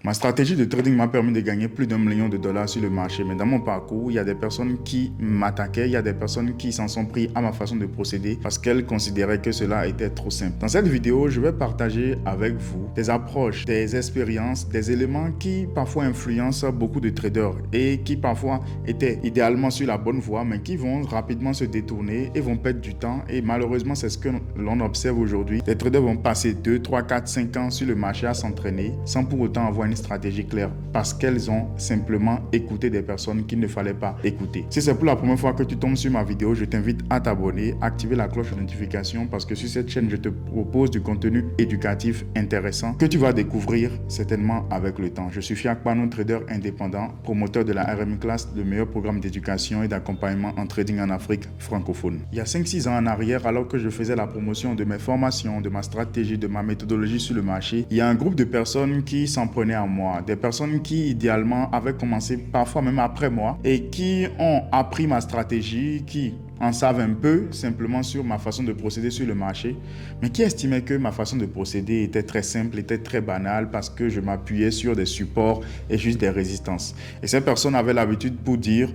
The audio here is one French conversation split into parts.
Ma stratégie de trading m'a permis de gagner plus d'1 million de dollars sur le marché. Mais dans mon parcours, il y a des personnes qui m'attaquaient, il y a des personnes qui s'en sont pris à ma façon de procéder parce qu'elles considéraient que cela était trop simple. Dans cette vidéo, je vais partager avec vous des approches, des expériences, des éléments qui parfois influencent beaucoup de traders et qui parfois étaient idéalement sur la bonne voie, mais qui vont rapidement se détourner et vont perdre du temps. Et malheureusement, c'est ce que l'on observe aujourd'hui. Les traders vont passer 2, 3, 4, 5 ans sur le marché à s'entraîner sans pour autant avoir une stratégie claire parce qu'elles ont simplement écouté des personnes qu'il ne fallait pas écouter. Si c'est pour la première fois que tu tombes sur ma vidéo, je t'invite à t'abonner, activer la cloche de notification parce que sur cette chaîne, je te propose du contenu éducatif intéressant que tu vas découvrir certainement avec le temps. Je suis Fiak Panou, trader indépendant, promoteur de la RMI Class, le meilleur programme d'éducation et d'accompagnement en trading en Afrique francophone. Il y a 5-6 ans en arrière, alors que je faisais la promotion de mes formations, de ma stratégie, de ma méthodologie sur le marché, il y a un groupe de personnes qui s'en prenaient à moi, des personnes qui idéalement avaient commencé parfois même après moi et qui ont appris ma stratégie, qui en savent un peu simplement sur ma façon de procéder sur le marché, mais qui estimaient que ma façon de procéder était très simple, était très banale parce que je m'appuyais sur des supports et juste des résistances. Et ces personnes avaient l'habitude pour dire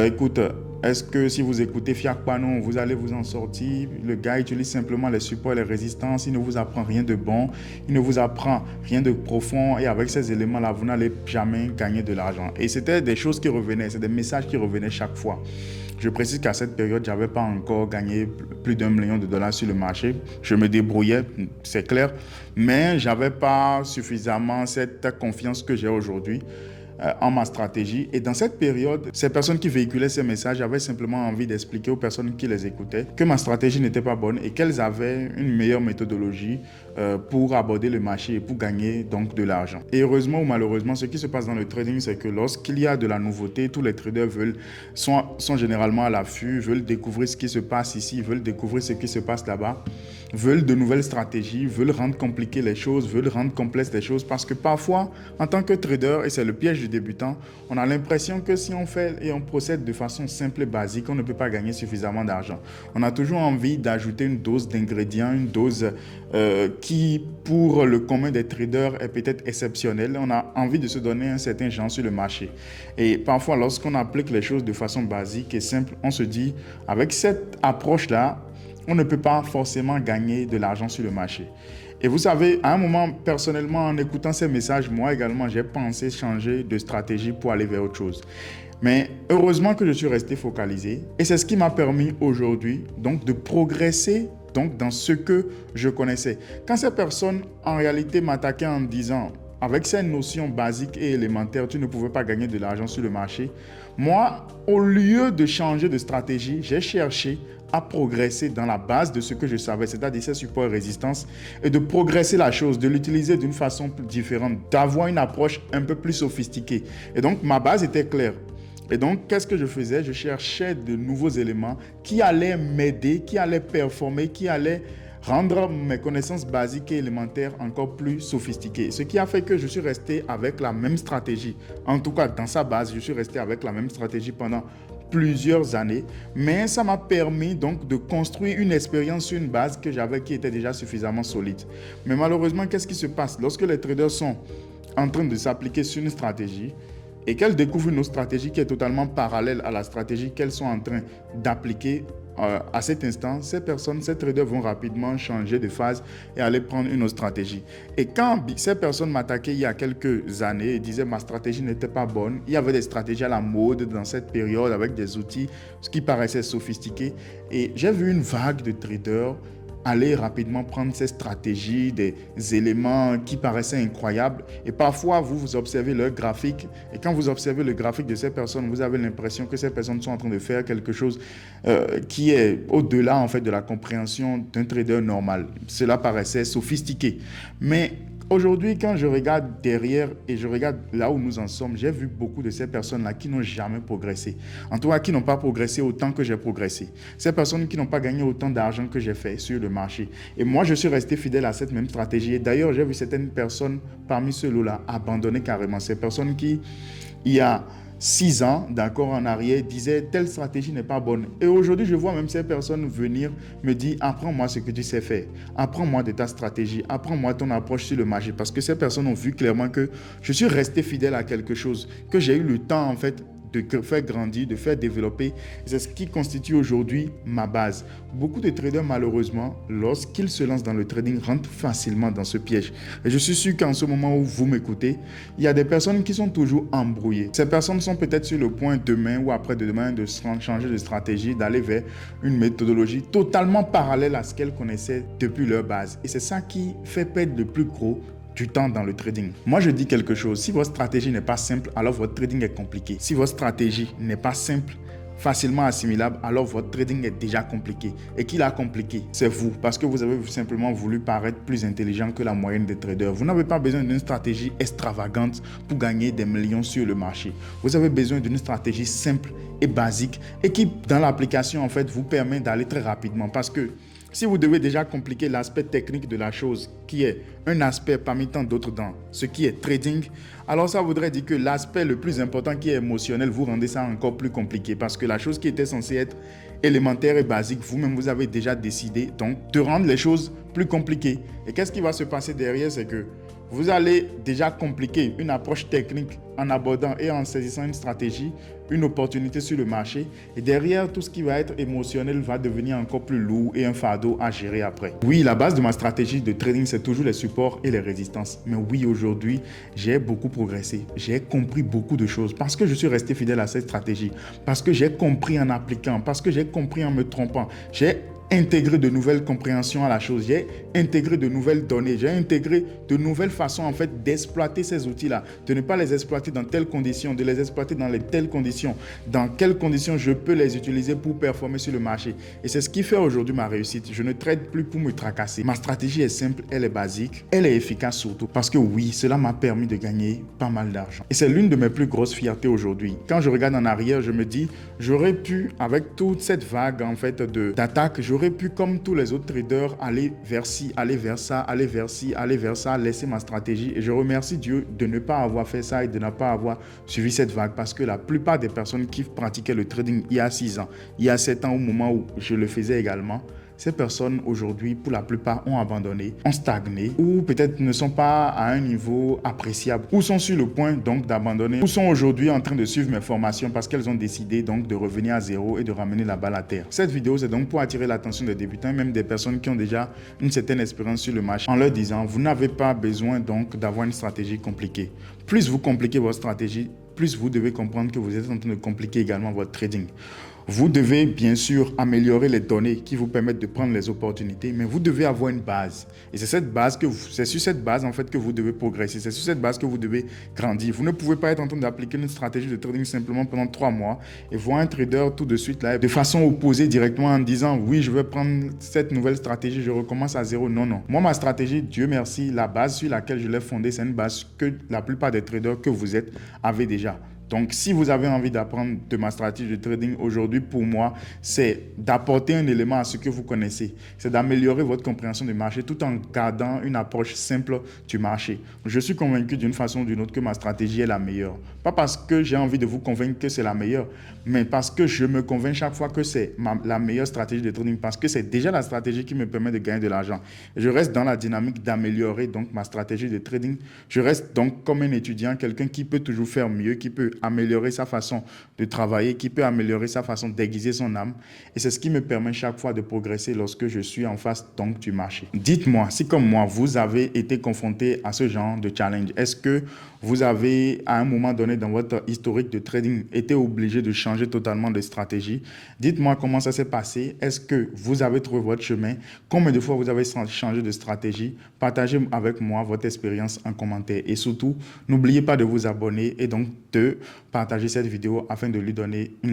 écoute, est-ce que si vous écoutez Fiak Panou, vous allez vous en sortir? Le gars utilise simplement les supports et les résistances, il ne vous apprend rien de bon, il ne vous apprend rien de profond et avec ces éléments-là, vous n'allez jamais gagner de l'argent. Et c'était des choses qui revenaient, c'est des messages qui revenaient chaque fois. Je précise qu'à cette période, je n'avais pas encore gagné plus d'1 million de dollars sur le marché. Je me débrouillais, c'est clair, mais je n'avais pas suffisamment cette confiance que j'ai aujourd'hui en ma stratégie. Et dans cette période, ces personnes qui véhiculaient ces messages avaient simplement envie d'expliquer aux personnes qui les écoutaient que ma stratégie n'était pas bonne et qu'elles avaient une meilleure méthodologie pour aborder le marché et pour gagner donc de l'argent. Et heureusement ou malheureusement, ce qui se passe dans le trading, c'est que lorsqu'il y a de la nouveauté, tous les traders sont généralement à l'affût, veulent découvrir ce qui se passe ici, veulent découvrir ce qui se passe là-bas, veulent de nouvelles stratégies, veulent rendre compliquées les choses, veulent rendre complexes les choses parce que parfois, en tant que trader, et c'est le piège du débutant, on a l'impression que si on fait et on procède de façon simple et basique, on ne peut pas gagner suffisamment d'argent. On a toujours envie d'ajouter une dose d'ingrédients, une dose qui, pour le commun des traders, est peut-être exceptionnelle. On a envie de se donner un certain genre sur le marché. Et parfois, lorsqu'on applique les choses de façon basique et simple, on se dit, avec cette approche-là, on ne peut pas forcément gagner de l'argent sur le marché. Et vous savez, à un moment, personnellement, en écoutant ces messages, moi également, j'ai pensé changer de stratégie pour aller vers autre chose. Mais heureusement que je suis resté focalisé et c'est ce qui m'a permis aujourd'hui donc de progresser donc dans ce que je connaissais. Quand ces personnes en réalité m'attaquaient en disant avec ces notions basiques et élémentaires, tu ne pouvais pas gagner de l'argent sur le marché, moi, au lieu de changer de stratégie, j'ai cherché à progresser dans la base de ce que je savais, c'est-à-dire ces supports et résistances, et de progresser la chose, de l'utiliser d'une façon différente, d'avoir une approche un peu plus sophistiquée. Et donc, ma base était claire. Et donc, qu'est-ce que je faisais? Je cherchais de nouveaux éléments qui allaient m'aider, qui allaient performer, qui allaient rendre mes connaissances basiques et élémentaires encore plus sophistiquées. Ce qui a fait que je suis resté avec la même stratégie. En tout cas, dans sa base, je suis resté avec la même stratégie pendant plusieurs années, mais ça m'a permis donc de construire une expérience sur une base que j'avais qui était déjà suffisamment solide. Mais malheureusement, qu'est-ce qui se passe? Lorsque les traders sont en train de s'appliquer sur une stratégie et qu'elles découvrent une autre stratégie qui est totalement parallèle à la stratégie qu'elles sont en train d'appliquer, à cet instant, ces traders vont rapidement changer de phase et aller prendre une autre stratégie. Et quand ces personnes m'attaquaient il y a quelques années et disaient ma stratégie n'était pas bonne, il y avait des stratégies à la mode dans cette période avec des outils qui paraissaient sophistiqués. Et j'ai vu une vague de traders aller rapidement prendre ces stratégies, des éléments qui paraissaient incroyables. Et parfois, vous observez leur graphique. Et quand vous observez le graphique de ces personnes, vous avez l'impression que ces personnes sont en train de faire quelque chose qui est au-delà en fait, de la compréhension d'un trader normal. Cela paraissait sophistiqué. Mais aujourd'hui, quand je regarde derrière et je regarde là où nous en sommes, j'ai vu beaucoup de ces personnes-là qui n'ont jamais progressé. En tout cas, qui n'ont pas progressé autant que j'ai progressé. Ces personnes qui n'ont pas gagné autant d'argent que j'ai fait sur le marché. Et moi, je suis resté fidèle à cette même stratégie. Et d'ailleurs, j'ai vu certaines personnes parmi ceux-là abandonner carrément. Ces personnes qui il y a 6 ans, d'accord, en arrière, disait telle stratégie n'est pas bonne. Et aujourd'hui, je vois même ces personnes venir me dire, apprends-moi ce que tu sais faire, apprends-moi de ta stratégie, apprends-moi ton approche sur le marché. Parce que ces personnes ont vu clairement que je suis resté fidèle à quelque chose, que j'ai eu le temps en fait de faire grandir, de faire développer. C'est ce qui constitue aujourd'hui ma base. Beaucoup de traders, malheureusement, lorsqu'ils se lancent dans le trading, rentrent facilement dans ce piège. Et je suis sûr qu'en ce moment où vous m'écoutez, il y a des personnes qui sont toujours embrouillées. Ces personnes sont peut-être sur le point demain ou après-demain de changer de stratégie, d'aller vers une méthodologie totalement parallèle à ce qu'elles connaissaient depuis leur base. Et c'est ça qui fait perdre le plus gros du temps dans le trading. Moi, je dis quelque chose. Si votre stratégie n'est pas simple, alors votre trading est compliqué. Si votre stratégie n'est pas simple, facilement assimilable, alors votre trading est déjà compliqué. Et qui l'a compliqué? C'est vous, parce que vous avez simplement voulu paraître plus intelligent que la moyenne des traders. Vous n'avez pas besoin d'une stratégie extravagante pour gagner des millions sur le marché. Vous avez besoin d'une stratégie simple et basique et qui, dans l'application, en fait, vous permet d'aller très rapidement. Parce que si vous devez déjà compliquer l'aspect technique de la chose, qui est un aspect parmi tant d'autres dans ce qui est trading, alors ça voudrait dire que l'aspect le plus important qui est émotionnel, vous rendez ça encore plus compliqué parce que la chose qui était censée être élémentaire et basique, vous-même vous avez déjà décidé donc de rendre les choses plus compliquées. Et qu'est-ce qui va se passer derrière? C'est que vous allez déjà compliquer une approche technique en abordant et en saisissant une stratégie, une opportunité sur le marché. Et derrière, tout ce qui va être émotionnel va devenir encore plus lourd et un fardeau à gérer après. Oui, la base de ma stratégie de trading, c'est toujours les supports et les résistances. Mais oui, aujourd'hui, j'ai beaucoup progressé. J'ai compris beaucoup de choses parce que je suis resté fidèle à cette stratégie, parce que j'ai compris en appliquant, parce que j'ai compris en me trompant. J'ai intégrer de nouvelles compréhensions à la chose, j'ai intégré de nouvelles données, j'ai intégré de nouvelles façons en fait d'exploiter ces outils-là, de ne pas les exploiter dans telles conditions, de les exploiter dans les telles conditions, dans quelles conditions je peux les utiliser pour performer sur le marché. Et c'est ce qui fait aujourd'hui ma réussite. Je ne trade plus pour me tracasser. Ma stratégie est simple, elle est basique, elle est efficace surtout parce que oui, cela m'a permis de gagner pas mal d'argent. Et c'est l'une de mes plus grosses fiertés aujourd'hui. Quand je regarde en arrière, je me dis, j'aurais pu, avec toute cette vague en fait d'attaques, j'aurais pu, comme tous les autres traders, aller vers ci, aller vers ça, aller vers ci, aller vers ça, laisser ma stratégie. Et je remercie Dieu de ne pas avoir fait ça et de ne pas avoir suivi cette vague parce que la plupart des personnes qui pratiquaient le trading il y a 6 ans, il y a 7 ans, au moment où je le faisais également, ces personnes aujourd'hui, pour la plupart, ont abandonné, ont stagné ou peut-être ne sont pas à un niveau appréciable ou sont sur le point donc d'abandonner ou sont aujourd'hui en train de suivre mes formations parce qu'elles ont décidé donc de revenir à zéro et de ramener la balle à terre. Cette vidéo, c'est donc pour attirer l'attention des débutants et même des personnes qui ont déjà une certaine expérience sur le marché en leur disant, vous n'avez pas besoin donc d'avoir une stratégie compliquée. Plus vous compliquez votre stratégie, plus vous devez comprendre que vous êtes en train de compliquer également votre trading. Vous devez bien sûr améliorer les données qui vous permettent de prendre les opportunités, mais vous devez avoir une base. Et c'est sur cette base en fait que vous devez progresser. C'est sur cette base que vous devez grandir. Vous ne pouvez pas être en train d'appliquer une stratégie de trading simplement pendant 3 mois et voir un trader tout de suite là, de façon opposée directement en disant oui, je vais prendre cette nouvelle stratégie, je recommence à zéro. Non, non. Moi, ma stratégie, Dieu merci, la base sur laquelle je l'ai fondée, c'est une base que la plupart des traders que vous êtes avaient déjà. Donc, si vous avez envie d'apprendre de ma stratégie de trading aujourd'hui, pour moi, c'est d'apporter un élément à ce que vous connaissez. C'est d'améliorer votre compréhension du marché tout en gardant une approche simple du marché. Je suis convaincu d'une façon ou d'une autre que ma stratégie est la meilleure. Pas parce que j'ai envie de vous convaincre que c'est la meilleure, mais parce que je me convainc chaque fois que c'est la meilleure stratégie de trading, parce que c'est déjà la stratégie qui me permet de gagner de l'argent. Et je reste dans la dynamique d'améliorer donc ma stratégie de trading. Je reste donc comme un étudiant, quelqu'un qui peut toujours faire mieux, qui peut améliorer sa façon de travailler, qui peut améliorer sa façon d'aiguiser son âme. Et c'est ce qui me permet chaque fois de progresser lorsque je suis en face donc du marché. Dites-moi si comme moi, vous avez été confronté à ce genre de challenge. Est-ce que vous avez, à un moment donné dans votre historique de trading, été obligé de changer totalement de stratégie? Dites-moi comment ça s'est passé. Est-ce que vous avez trouvé votre chemin? Combien de fois vous avez changé de stratégie? Partagez avec moi votre expérience en commentaire. Et surtout, n'oubliez pas de vous abonner et donc de partager cette vidéo afin de lui donner une